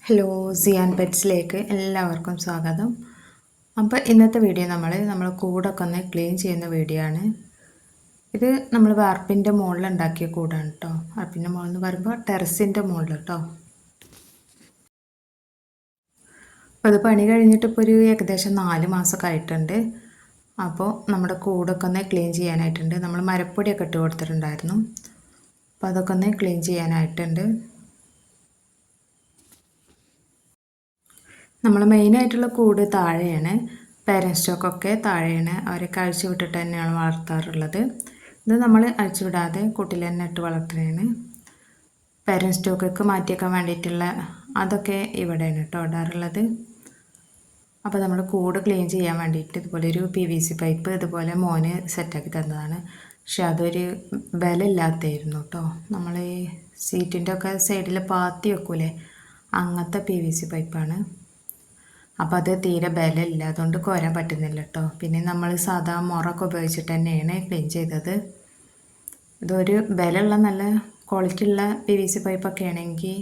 Hello സിയാൻ പെറ്റ്സിലേക്ക് എല്ലാവർക്കും സ്വാഗതം. അപ്പോൾ ഇന്നത്തെ വീഡിയോ നമ്മൾ കൂടൊക്കെ ഒന്ന് ക്ലീൻ ചെയ്യുന്ന വീഡിയോ ആണ്. ഇത് നമ്മൾ വാർപ്പിൻ്റെ മുകളിൽ ഉണ്ടാക്കിയ കൂടാണ് കേട്ടോ. വാർപ്പിൻ്റെ മുകളിൽ എന്ന് പറയുമ്പോൾ ടെറസിൻ്റെ മുകളിൽ കേട്ടോ. അപ്പോൾ അത് പണി കഴിഞ്ഞിട്ട് ഇപ്പോൾ ഒരു ഏകദേശം 4 മാസമൊക്കെ ആയിട്ടുണ്ട്. അപ്പോൾ നമ്മുടെ കൂടൊക്കെ ഒന്ന് ക്ലീൻ ചെയ്യാനായിട്ടുണ്ട്. നമ്മൾ മരപ്പൊടിയൊക്കെ ഇട്ട് കൊടുത്തിട്ടുണ്ടായിരുന്നു. അപ്പോൾ അതൊക്കെ ഒന്ന് ക്ലീൻ ചെയ്യാനായിട്ടുണ്ട്. നമ്മൾ മെയിനായിട്ടുള്ള കൂട് താഴെയാണ്. പേരൻറ്റ് സ്റ്റോക്കൊക്കെ താഴെയാണ്. അവരെ അഴിച്ചു വിട്ടിട്ട് തന്നെയാണ് വളർത്താറുള്ളത്. ഇത് നമ്മൾ അഴിച്ചു വിടാതെ കൂട്ടിൽ തന്നെ ഇട്ട് വളർത്തുന്നതാണ്. പേരൻറ്റ് സ്റ്റോക്കൊക്കെ മാറ്റിയേക്കാൻ വേണ്ടിയിട്ടുള്ള അതൊക്കെ ഇവിടെയാണ് കേട്ടോ ഇടാറുള്ളത്. അപ്പോൾ നമ്മൾ കൂട് ക്ലീൻ ചെയ്യാൻ വേണ്ടിയിട്ട് ഇതുപോലെ ഒരു PVC പൈപ്പ് ഇതുപോലെ മോന് സെറ്റാക്കി തന്നതാണ്. പക്ഷെ അതൊരു ബലമില്ലാത്തതായിരുന്നു കേട്ടോ. നമ്മൾ ഈ സീറ്റിൻ്റെ ഒക്കെ സൈഡിൽ പാത്തി വെക്കൂലേ, അങ്ങനത്തെ PVC പൈപ്പാണ്. അപ്പോൾ അത് തീരെ ബലമില്ല, അതുകൊണ്ട് കോരാൻ പറ്റുന്നില്ല കേട്ടോ. പിന്നെ നമ്മൾ സാധാ മുറൊക്കെ ഉപയോഗിച്ചിട്ട് തന്നെയാണ് ക്ലീൻ ചെയ്തത്. ഇതൊരു ബലമുള്ള നല്ല ക്വാളിറ്റി ഉള്ള PVC പൈപ്പൊക്കെ ആണെങ്കിൽ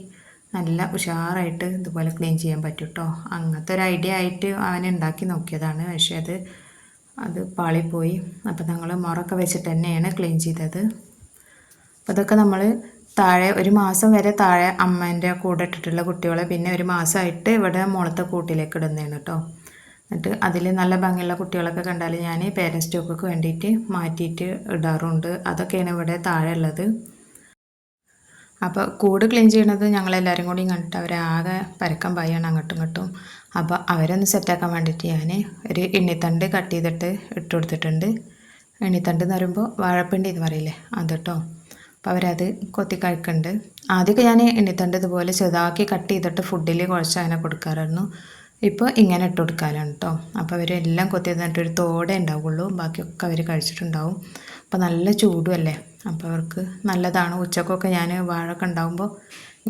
നല്ല ഉഷാറായിട്ട് ഇതുപോലെ ക്ലീൻ ചെയ്യാൻ പറ്റും കേട്ടോ. അങ്ങനത്തെ ഒരു ഐഡിയ ആയിട്ട് അവൻ ഉണ്ടാക്കി നോക്കിയതാണ്. പക്ഷേ അത് പാളിപ്പോയി. അപ്പോൾ ഞങ്ങൾ മുറൊക്കെ വെച്ചിട്ട് തന്നെയാണ് ക്ലീൻ ചെയ്തത്. അപ്പോൾ അതൊക്കെ നമ്മൾ താഴെ 1 മാസം വരെ താഴെ അമ്മേൻ്റെ കൂടെ ഇട്ടിട്ടുള്ള കുട്ടികളെ പിന്നെ 1 മാസമായിട്ട് ഇവിടെ മുളത്തെ കൂട്ടിലേക്ക് ഇടുന്നതാണ് കേട്ടോ. എന്നിട്ട് അതിൽ നല്ല ഭംഗിയുള്ള കുട്ടികളൊക്കെ കണ്ടാൽ ഞാൻ പേരൻറ്റ് സ്റ്റോക്കൊക്കെ വേണ്ടിയിട്ട് മാറ്റിയിട്ട് ഇടാറുണ്ട്. അതൊക്കെയാണ് ഇവിടെ താഴെ ഉള്ളത്. അപ്പോൾ കൂട് ക്ലീൻ ചെയ്യണത് ഞങ്ങളെല്ലാവരും കൂടി കണ്ടിട്ട് അവരാകെ പരക്കം പായാണ് അങ്ങോട്ടും ഇങ്ങോട്ടും. അപ്പോൾ അവരൊന്ന് സെറ്റാക്കാൻ വേണ്ടിയിട്ട് ഞാൻ ഒരു എണ്ണിത്തണ്ട് കട്ട് ചെയ്തിട്ട് ഇട്ട് കൊടുത്തിട്ടുണ്ട്. എണ്ണിത്തണ്ട് എന്ന് പറയുമ്പോൾ വാഴപ്പിണ്ടി എന്ന് പറയില്ലേ, അത് കേട്ടോ. അപ്പോൾ അവരത് കൊത്തി കഴിക്കുന്നുണ്ട്. ആദ്യമൊക്കെ ഞാൻ എണ്ണിത്തണ്ട് ഇതുപോലെ ചെറുതാക്കി കട്ട് ചെയ്തിട്ട് ഫുഡിൽ കുഴച്ച് അങ്ങനെ കൊടുക്കാറായിരുന്നു. ഇപ്പോൾ ഇങ്ങനെ ഇട്ട് കൊടുക്കാനാണ് കേട്ടോ. അപ്പോൾ അവരെല്ലാം കൊത്തി തന്നിട്ട് ഒരു തോടെ ഉണ്ടാവുള്ളൂ, ബാക്കിയൊക്കെ അവർ കഴിച്ചിട്ടുണ്ടാവും. അപ്പോൾ നല്ല ചൂടുമല്ലേ, അപ്പോൾ അവർക്ക് നല്ലതാണ്. ഉച്ചക്കൊക്കെ ഞാൻ വാഴൊക്കെ ഉണ്ടാകുമ്പോൾ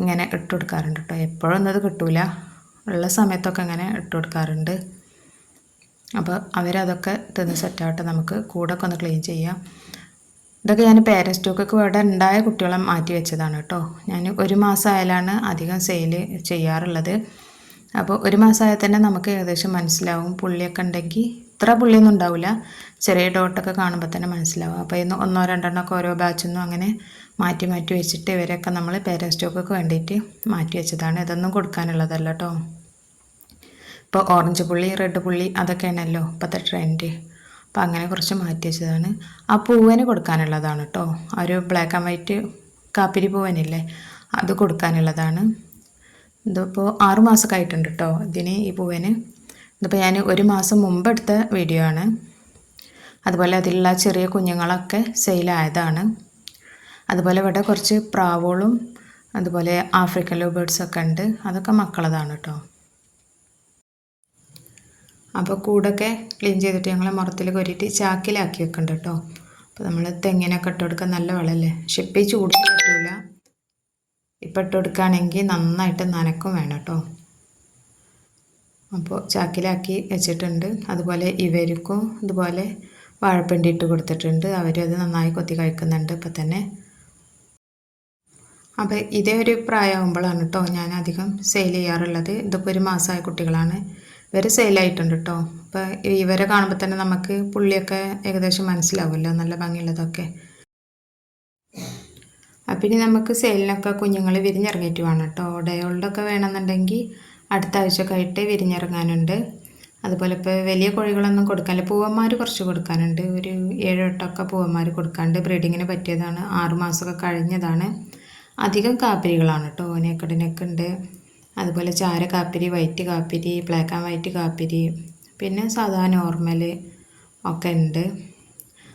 ഇങ്ങനെ ഇട്ട് കൊടുക്കാറുണ്ട് കേട്ടോ. എപ്പോഴൊന്നും അത് കിട്ടൂല, ഉള്ള സമയത്തൊക്കെ ഇങ്ങനെ ഇട്ട് കൊടുക്കാറുണ്ട്. അപ്പോൾ അവരതൊക്കെ തിന്ന് സെറ്റാവട്ടെ, നമുക്ക് കൂടൊക്കെ ഒന്ന് ക്ലീൻ ചെയ്യാം. ഇതൊക്കെ ഞാൻ പേരൻറ്റ് സ്റ്റോക്കൊക്കെ ഇവിടെ ഉണ്ടായ കുട്ടികളെ മാറ്റി വെച്ചതാണ് കേട്ടോ. ഞാൻ 1 മാസമായാലാണ് അധികം സെയിൽ ചെയ്യാറുള്ളത്. അപ്പോൾ 1 മാസമായാൽ തന്നെ നമുക്ക് ഏകദേശം മനസ്സിലാവും. പുള്ളിയൊക്കെ ഉണ്ടെങ്കിൽ ഇത്ര പുള്ളിയൊന്നും ഉണ്ടാവില്ല, ചെറിയ ഡോട്ടൊക്കെ കാണുമ്പോൾ തന്നെ മനസ്സിലാവും. അപ്പോൾ ഇന്ന് 1 2 എണ്ണമൊക്കെ ഓരോ ബാച്ചൊന്നും അങ്ങനെ മാറ്റി വെച്ചിട്ട് ഇവരൊക്കെ നമ്മൾ പേരൻറ്റ് സ്റ്റോക്കൊക്കെ വേണ്ടിയിട്ട് മാറ്റി വെച്ചതാണ്. ഇതൊന്നും കൊടുക്കാനുള്ളതല്ല കേട്ടോ. ഇപ്പോൾ ഓറഞ്ച് പുള്ളി, റെഡ് പുള്ളി അതൊക്കെയാണല്ലോ ഇപ്പോഴത്തെ ട്രെൻഡ്. അപ്പോൾ അങ്ങനെ കുറച്ച് മാറ്റി വെച്ചതാണ്. ആ പൂവന് കൊടുക്കാനുള്ളതാണ് കേട്ടോ. ഒരു ബ്ലാക്ക് ആൻഡ് വൈറ്റ് കാപ്പിരി പൂവനില്ലേ, അത് കൊടുക്കാനുള്ളതാണ്. ഇതിപ്പോൾ 6 മാസമൊക്കെ ആയിട്ടുണ്ട് കേട്ടോ ഇതിന്, ഈ പൂവന്. ഇതിപ്പോൾ ഞാൻ 1 മാസം മുമ്പ് എടുത്ത വീഡിയോ ആണ്. അതുപോലെ അതിലുള്ള ചെറിയ കുഞ്ഞുങ്ങളൊക്കെ സെയിലായതാണ്. അതുപോലെ ഇവിടെ കുറച്ച് പ്രാവുകളും അതുപോലെ ആഫ്രിക്കൻ ലവ് ബേർഡ്സൊക്കെ ഉണ്ട്, അതൊക്കെ മക്കളതാണ് കേട്ടോ. അപ്പോൾ കൂടൊക്കെ ക്ലീൻ ചെയ്തിട്ട് ഞങ്ങൾ മുറത്തിൽ കൊരിയിട്ട് ചാക്കിലാക്കി വെക്കുന്നുണ്ട് കേട്ടോ. അപ്പോൾ നമ്മൾ തെങ്ങിനൊക്കെ ഇട്ട് കൊടുക്കാൻ നല്ല വെള്ളമല്ലേ, പക്ഷെ ഇപ്പം ഈ ചൂടിന് പറ്റില്ല. ഇപ്പം ഇട്ട് കൊടുക്കുകയാണെങ്കിൽ നന്നായിട്ട് നനക്കും വേണം കേട്ടോ. അപ്പോൾ ചാക്കിലാക്കി വെച്ചിട്ടുണ്ട്. അതുപോലെ ഇവർക്കും ഇതുപോലെ വാഴപ്പിണ്ടി ഇട്ട് കൊടുത്തിട്ടുണ്ട്. അവരത് നന്നായി കൊത്തി കഴിക്കുന്നുണ്ട് ഇപ്പം തന്നെ. അപ്പോൾ ഇതേ ഒരു പ്രായമാകുമ്പോഴാണ് കേട്ടോ ഞാൻ അധികം സെയിൽ ചെയ്യാറുള്ളത്. ഇതിപ്പോൾ 1 മാസമായ കുട്ടികളാണ്. ഇവർ സെയിലായിട്ടുണ്ട് കേട്ടോ. അപ്പോൾ ഇവരെ കാണുമ്പോൾ തന്നെ നമുക്ക് പുള്ളിയൊക്കെ ഏകദേശം മനസ്സിലാവുമല്ലോ, നല്ല ഭംഗിയുള്ളതൊക്കെ. അപ്പം ഇനി നമുക്ക് സെയിലിനൊക്കെ കുഞ്ഞുങ്ങൾ വിരിഞ്ഞിറങ്ങിയിട്ട് വേണം കേട്ടോ. ഡയോൾഡൊക്കെ വേണമെന്നുണ്ടെങ്കിൽ അടുത്ത ആഴ്ചയൊക്കെ ആയിട്ട് വിരിഞ്ഞിറങ്ങാനുണ്ട്. അതുപോലെ ഇപ്പോൾ വലിയ കോഴികളൊന്നും കൊടുക്കാനില്ല, പൂവന്മാർ കുറച്ച് കൊടുക്കാനുണ്ട്. ഒരു 7 8 പൂവന്മാർ കൊടുക്കാനുണ്ട്. ബ്രീഡിങ്ങിന് പറ്റിയതാണ്, 6 മാസമൊക്കെ കഴിഞ്ഞതാണ്. അധികം കാപ്പിരികളാണ് കേട്ടോ. നെക്കടിനൊക്കെ ഉണ്ട്. അതുപോലെ ചാര കാപ്പിരി, വൈറ്റ് കാപ്പിരി, ബ്ലാക്ക് ആൻഡ് വൈറ്റ് കാപ്പിരി, പിന്നെ സാധാ നോർമൽ ഒക്കെ ഉണ്ട്.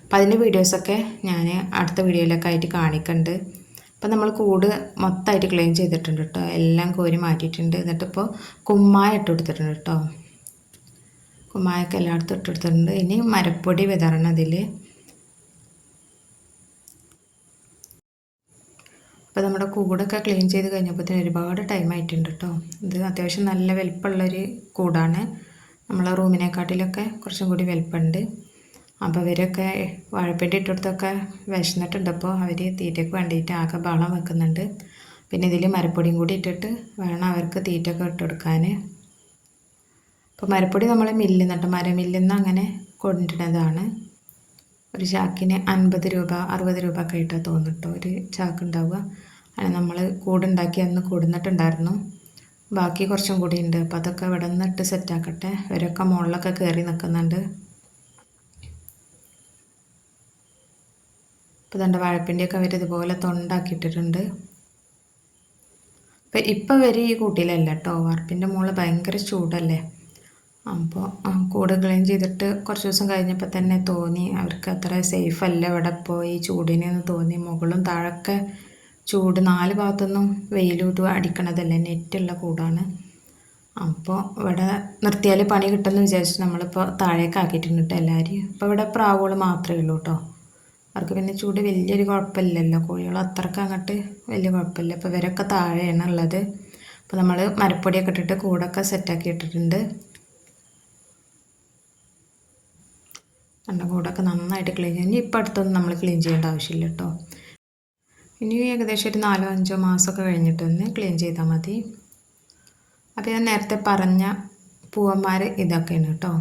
അപ്പോൾ അതിൻ്റെ വീഡിയോസൊക്കെ ഞാൻ അടുത്ത വീഡിയോയിലൊക്കെ ആയിട്ട് കാണിക്കുന്നുണ്ട്. അപ്പോൾ നമ്മൾ കൂട് മൊത്തമായിട്ട് ക്ലീൻ ചെയ്തിട്ടുണ്ട് കേട്ടോ. എല്ലാം കോരി മാറ്റിയിട്ടുണ്ട്. എന്നിട്ടിപ്പോൾ കുമ്മായ ഇട്ട് കൊടുത്തിട്ടുണ്ട് കേട്ടോ. കുമ്മായൊക്കെ എല്ലായിടത്തും ഇട്ട് കൊടുത്തിട്ടുണ്ട്. ഇനി മരപ്പൊടി വിതറണം അതിൽ. അപ്പോൾ നമ്മുടെ കൂടൊക്കെ ക്ലീൻ ചെയ്ത് കഴിഞ്ഞപ്പോഴത്തേന് ഒരുപാട് ടൈം ആയിട്ടുണ്ട് കേട്ടോ. ഇത് അത്യാവശ്യം നല്ല വലിപ്പമുള്ളൊരു കൂടാണ്. നമ്മളെ റൂമിനെക്കാട്ടിലൊക്കെ കുറച്ചും കൂടി വലിപ്പമുണ്ട്. അപ്പോൾ ഇവരൊക്കെ വാഴപ്പിണ്ടി ഇട്ടെടുത്തൊക്കെ വിശന്നിട്ടുണ്ട്. അപ്പോൾ അവർ തീറ്റയ്ക്ക് വേണ്ടിയിട്ട് ആകെ ബളം വെക്കുന്നുണ്ട്. പിന്നെ ഇതിൽ മരപ്പൊടിയും കൂടി ഇട്ടിട്ട് വേണം അവർക്ക് തീറ്റൊക്കെ ഇട്ടെടുക്കാൻ. അപ്പോൾ മരപ്പൊടി നമ്മൾ മില്ലിൽ നിന്നിട്ട് മരമില്ലിൽ നിന്ന് അങ്ങനെ കൊണ്ടുവരുന്നതാണ്. ഒരു ചാക്കിന് 50 രൂപ 60 രൂപ ഒക്കെ ആയിട്ടാണ് തോന്നിട്ടോ ഒരു ചാക്ക് ഉണ്ടാവുക. അങ്ങനെ നമ്മൾ കൂടുണ്ടാക്കി അന്ന് കൊടുന്നിട്ടുണ്ടായിരുന്നു. ബാക്കി കുറച്ചും കൂടി ഉണ്ട്. അപ്പോൾ അതൊക്കെ ഇവിടെ നിന്നിട്ട് സെറ്റാക്കട്ടെ. ഇവരൊക്കെ മുകളിലൊക്കെ കയറി നിൽക്കുന്നുണ്ട്. അപ്പോൾ ഇതുണ്ട് വാഴപ്പിണ്ടിയൊക്കെ അവർ ഇതുപോലെ തൊണ്ടാക്കിയിട്ടിട്ടുണ്ട്. അപ്പോൾ ഇപ്പം ഇവർ ഈ കൂട്ടിലല്ല കേട്ടോ. വാർപ്പിൻ്റെ മുകളിൽ ഭയങ്കര ചൂടല്ലേ. അപ്പോൾ കൂട് ക്ലീൻ ചെയ്തിട്ട് കുറച്ച് ദിവസം കഴിഞ്ഞപ്പോൾ തന്നെ തോന്നി അവർക്ക് അത്ര സേഫ് അല്ല ഇവിടെ പോയി ചൂടിനെന്ന് തോന്നി. മുകളും താഴൊക്കെ ചൂട്, 4 ഭാഗത്തൊന്നും വെയിലും ഇത് അടിക്കണതല്ലേ, നെറ്റുള്ള കൂടാണ്. അപ്പോൾ ഇവിടെ നിർത്തിയാൽ പണി കിട്ടുമെന്ന് വിചാരിച്ച് നമ്മളിപ്പോൾ താഴേക്ക് ആക്കിയിട്ടുണ്ട് എല്ലാവരും. ഇപ്പോൾ ഇവിടെ പ്രാവുകൾ മാത്രമേ ഉള്ളൂ കേട്ടോ. അവർക്ക് പിന്നെ ചൂട് വലിയൊരു കുഴപ്പമില്ലല്ലോ. കോഴികൾ അത്രയ്ക്ക് അങ്ങോട്ട് വലിയ കുഴപ്പമില്ല. അപ്പോൾ ഇവരൊക്കെ താഴെയാണ് ഉള്ളത്. അപ്പോൾ നമ്മൾ മരപ്പൊടിയൊക്കെ ഇട്ടിട്ട് കൂടൊക്കെ സെറ്റാക്കി ഇട്ടിട്ടുണ്ട്. എൻ്റെ കൂടൊക്കെ നന്നായിട്ട് ക്ലീൻ ചെയ്യും. ഇനി ഇപ്പം അടുത്തൊന്നും നമ്മൾ ക്ലീൻ ചെയ്യേണ്ട ആവശ്യമില്ല കേട്ടോ. ഇനി ഏകദേശം ഒരു 4-5 മാസമൊക്കെ കഴിഞ്ഞിട്ടൊന്ന് ക്ലീൻ ചെയ്താൽ മതി. അപ്പോൾ ഞാൻ നേരത്തെ പറഞ്ഞ പൂവന്മാർ ഇതൊക്കെയാണ് കേട്ടോ.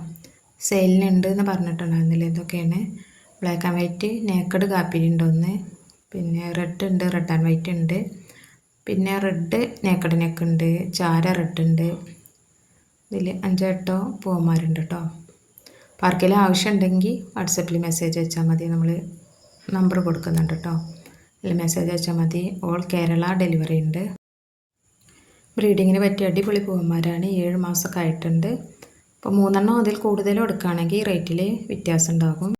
സെയിലിനുണ്ട് എന്ന് പറഞ്ഞിട്ടുണ്ടായിരുന്നില്ല. ഇതൊക്കെയാണ് ബ്ലാക്ക് ആൻഡ് വൈറ്റ് നേക്കഡ് കാപ്പിരിണ്ട് ഒന്ന്, പിന്നെ റെഡ് ഉണ്ട്, റെഡ് ആൻഡ് വൈറ്റ് ഉണ്ട്, പിന്നെ റെഡ് നേക്കഡ് നെക്ക് ഉണ്ട്, ചാര റെഡ് ഉണ്ട്. ഇതിൽ 5-8 പൂവന്മാരുണ്ട് കേട്ടോ. അപ്പോൾ ആർക്കെങ്കിലും ആവശ്യമുണ്ടെങ്കിൽ വാട്സപ്പിൽ മെസ്സേജ് അയച്ചാൽ മതി. നമ്മൾ നമ്പർ കൊടുക്കുന്നുണ്ട് കേട്ടോ. അതിൽ മെസ്സേജ് അയച്ചാൽ മതി. ഓൾ കേരള ഡെലിവറി ഉണ്ട്. ബ്രീഡിങ്ങിന് പറ്റിയ അടിപൊളി പൂവന്മാരാണ്. 7 മാസമൊക്കെ ആയിട്ടുണ്ട്. അപ്പോൾ 3 അതിൽ കൂടുതലും എടുക്കുകയാണെങ്കിൽ റേറ്റിൽ വ്യത്യാസം ഉണ്ടാകും.